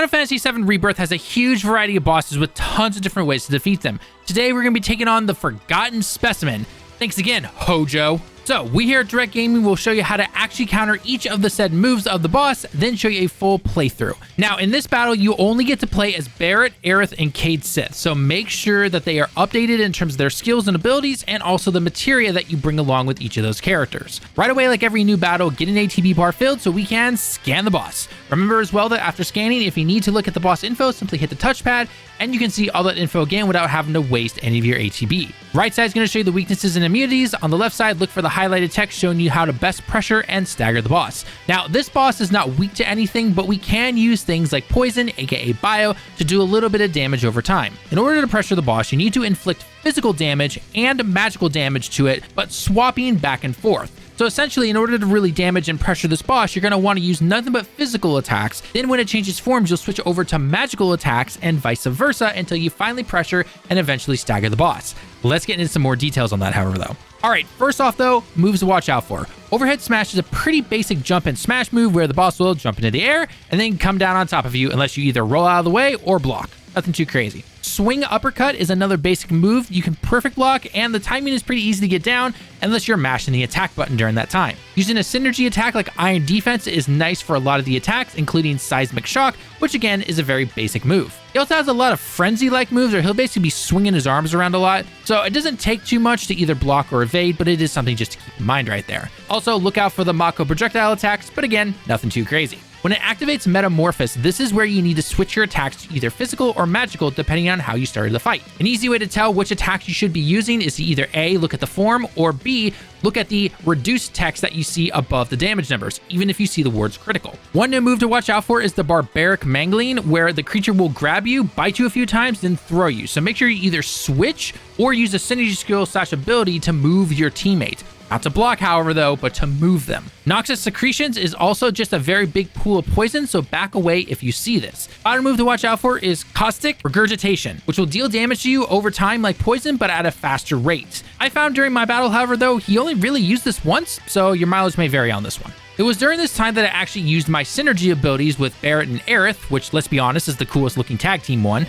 Final Fantasy VII Rebirth has a huge variety of bosses with tons of different ways to defeat them. Today we're going to be taking on the Forgotten Specimen. Thanks again, Hojo. So, we here at Direct Gaming will show you how to actually counter each of the said moves of the boss, then show you a full playthrough. Now, in this battle, you only get to play as Barret, Aerith, and Cayde Sith, so make sure that they are updated in terms of their skills and abilities, and also the materia that you bring along with each of those characters. Right away, like every new battle, get an ATB bar filled so we can scan the boss. Remember as well that after scanning, if you need to look at the boss info, simply hit the touchpad, and you can see all that info again without having to waste any of your ATB. Right side is going to show you the weaknesses and immunities. On the left side, look for the highlighted text showing you how to best pressure and stagger the boss. Now, this boss is not weak to anything, but we can use things like poison, aka bio, to do a little bit of damage over time. In order to pressure the boss, you need to inflict physical damage and magical damage to it, but swapping back and forth. So essentially, in order to really damage and pressure this boss, you're going to want to use nothing but physical attacks. Then when it changes forms, you'll switch over to magical attacks and vice versa until you finally pressure and eventually stagger the boss. Let's get into some more details on that, however, though. Alright, first off though, moves to watch out for. Overhead smash is a pretty basic jump and smash move where the boss will jump into the air and then come down on top of you unless you either roll out of the way or block. Nothing too crazy. Swing uppercut is another basic move you can perfect block, and the timing is pretty easy to get down unless you're mashing the attack button during that time. Using a synergy attack like Iron Defense is nice for a lot of the attacks, including Seismic Shock, which again is a very basic move. He also has a lot of frenzy-like moves where he'll basically be swinging his arms around a lot, so it doesn't take too much to either block or evade, but it is something just to keep in mind right there. Also, look out for the Mako projectile attacks, but again, nothing too crazy. When it activates Metamorphosis, this is where you need to switch your attacks to either physical or magical depending on how you started the fight. An easy way to tell which attacks you should be using is to either A, look at the form, or B, look at the reduced text that you see above the damage numbers, even if you see the words critical. One new move to watch out for is the Barbaric Mangling, where the creature will grab you, bite you a few times, then throw you. So make sure you either switch or use a synergy skill / ability to move your teammate. Not to block, however, though, but to move them. Noxious Secretions is also just a very big pool of poison, so back away if you see this. Final move to watch out for is Caustic Regurgitation, which will deal damage to you over time like poison, but at a faster rate. I found during my battle, however, though, he only really used this once, so your mileage may vary on this one. It was during this time that I actually used my synergy abilities with Barret and Aerith, which, let's be honest, is the coolest looking tag team one.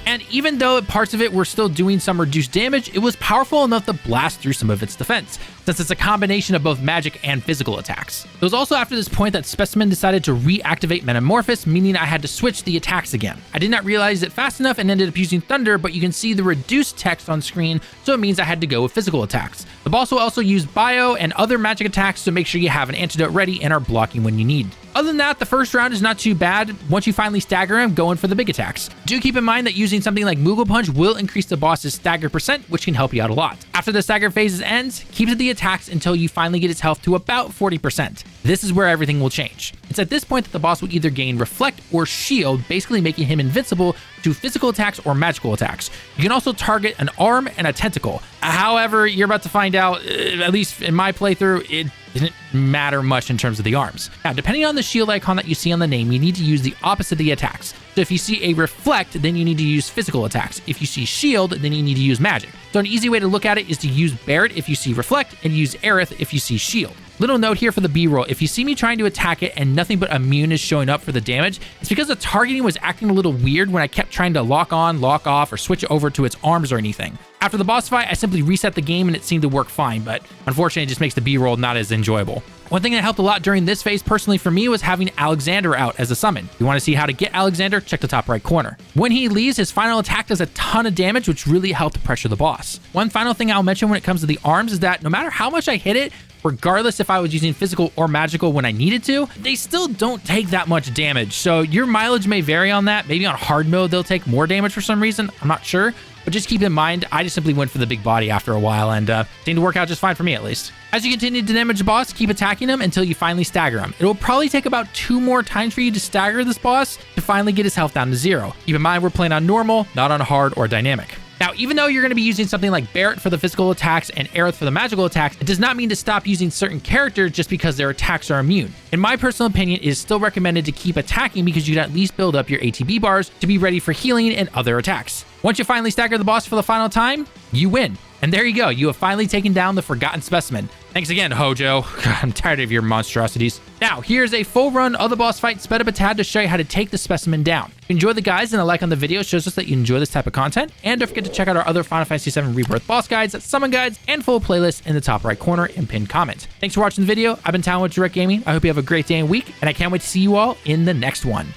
And even though parts of it were still doing some reduced damage, it was powerful enough to blast through some of its defense, since it's a combination of both magic and physical attacks. It was also after this point that Specimen decided to reactivate Metamorphosis, meaning I had to switch the attacks again. I did not realize it fast enough and ended up using Thunder, but you can see the reduced text on screen, so it means I had to go with physical attacks. The boss will also use Bio and other magic attacks, so make sure you have an antidote ready and are blocking when you need. Other than that, the first round is not too bad. Once you finally stagger him, go in for the big attacks. Do keep in mind that using something like Moogle Punch will increase the boss's stagger percent, which can help you out a lot. After the stagger phase ends, keep to the attacks until you finally get his health to about 40%. This is where everything will change. It's at this point that the boss will either gain Reflect or Shield, basically making him invincible to physical attacks or magical attacks. You can also target an arm and a tentacle. However, you're about to find out, at least in my playthrough, it didn't matter much in terms of the arms. Now, depending on the shield icon that you see on the name, you need to use the opposite of the attacks. So if you see a Reflect, then you need to use physical attacks. If you see Shield, then you need to use magic. So an easy way to look at it is to use Barret if you see Reflect, and use Aerith if you see Shield. Little note here for the B-roll, if you see me trying to attack it and nothing but immune is showing up for the damage, it's because the targeting was acting a little weird when I kept trying to lock on, lock off, or switch over to its arms or anything. After the boss fight, I simply reset the game and it seemed to work fine, but unfortunately it just makes the B-roll not as enjoyable. One thing that helped a lot during this phase personally for me was having Alexander out as a summon. If you want to see how to get Alexander, check the top right corner. When he leaves, his final attack does a ton of damage, which really helped pressure the boss. One final thing I'll mention when it comes to the arms is that no matter how much I hit it, regardless if I was using physical or magical when I needed to, they still don't take that much damage. So your mileage may vary on that. Maybe on hard mode, they'll take more damage for some reason. I'm not sure. But just keep in mind, I just simply went for the big body after a while and seemed to work out just fine for me at least. As you continue to damage the boss, keep attacking him until you finally stagger him. It will probably take about 2 more times for you to stagger this boss to finally get his health down to 0. Keep in mind, we're playing on normal, not on hard or dynamic. Now, even though you're going to be using something like Barret for the physical attacks and Aerith for the magical attacks, it does not mean to stop using certain characters just because their attacks are immune. In my personal opinion, it is still recommended to keep attacking because you can at least build up your ATB bars to be ready for healing and other attacks. Once you finally stagger the boss for the final time, you win. And there you go, you have finally taken down the Forgotten Specimen. Thanks again, Hojo. God, I'm tired of your monstrosities. Now, here's a full run of the boss fight sped up a tad to show you how to take the specimen down. If you enjoy the guides and a like on the video shows us that you enjoy this type of content. And don't forget to check out our other Final Fantasy VII Rebirth boss guides, summon guides, and full playlists in the top right corner and pinned comment. Thanks for watching the video. I've been Talon with Direct Gaming. I hope you have a great day and week, and I can't wait to see you all in the next one.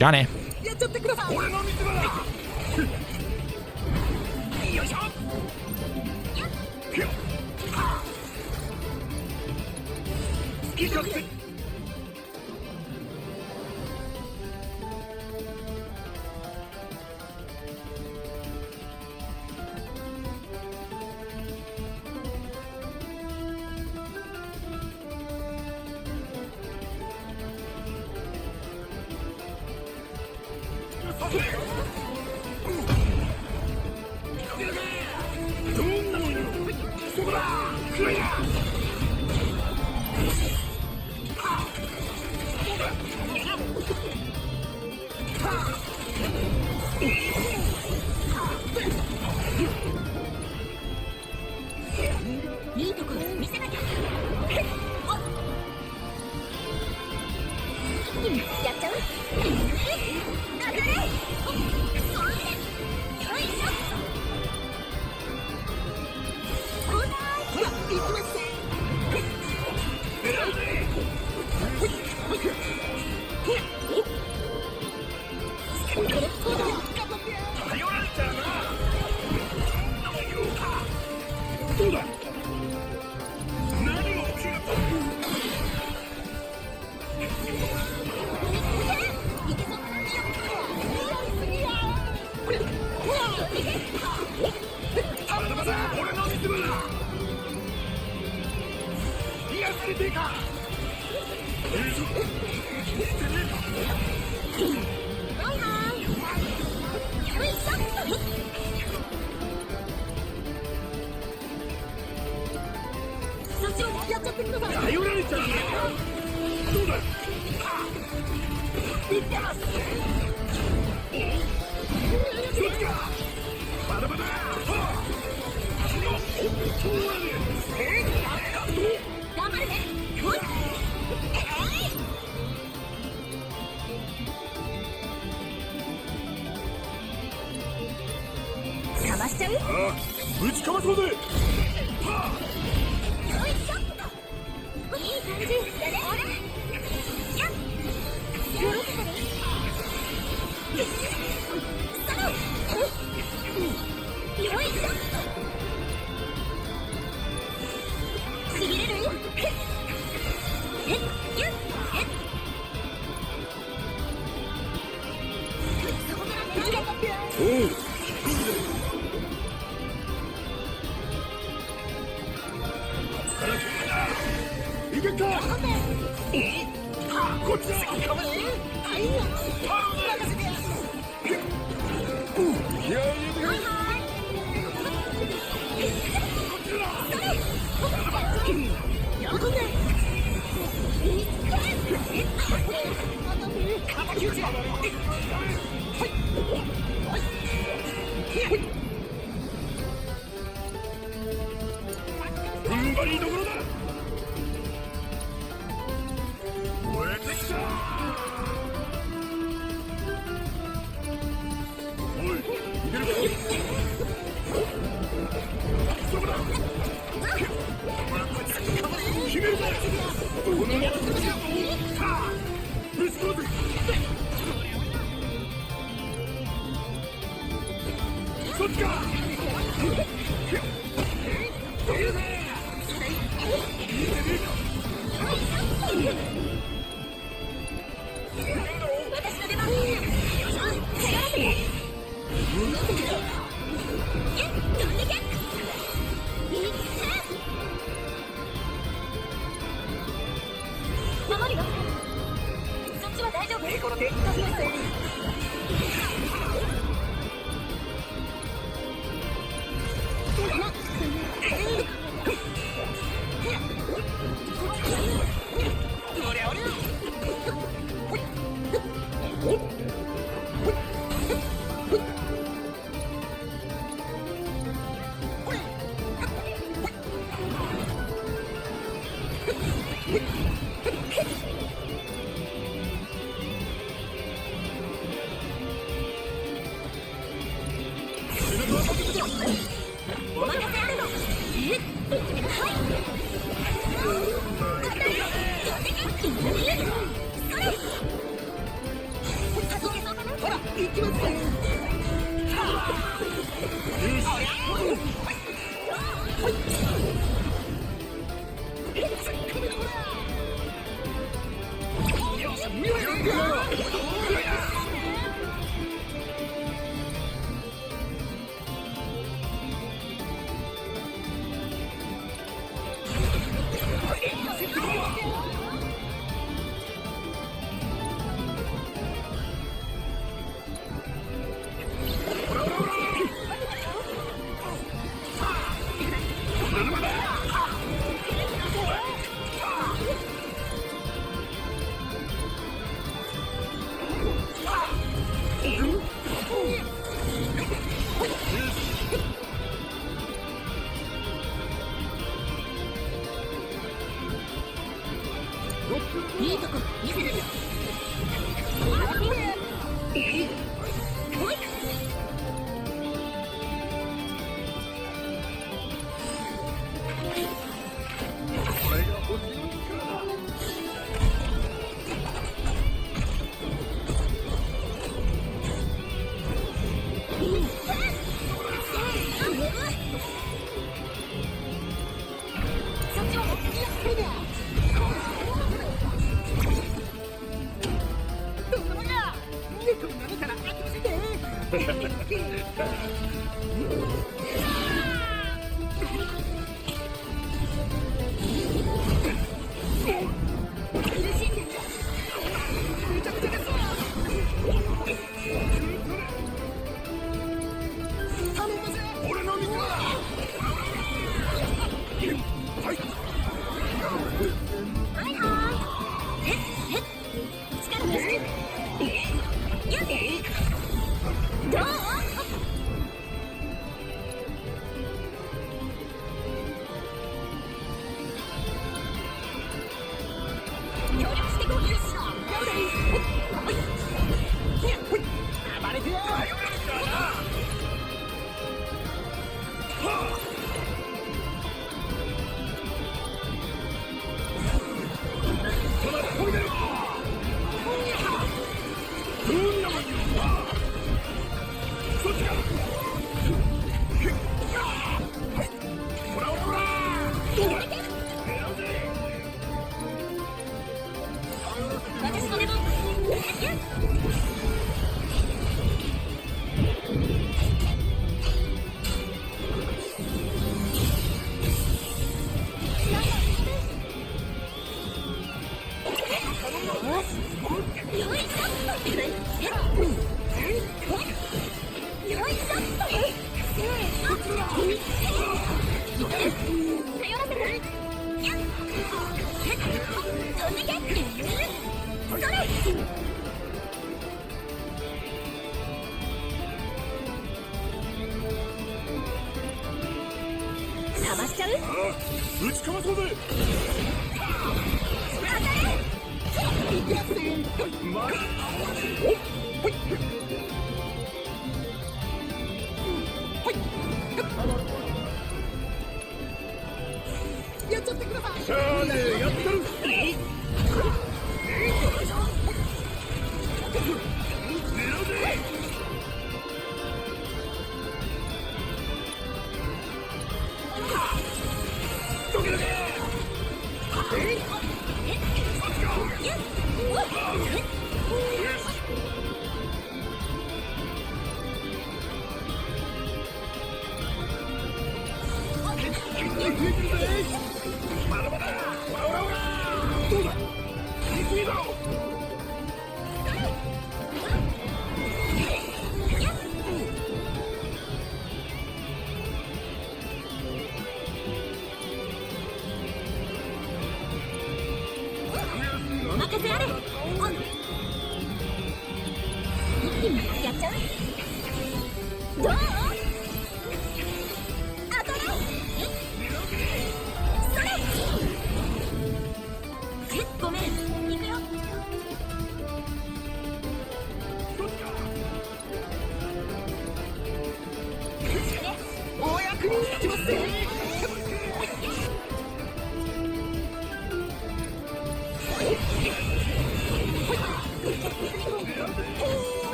Johnny.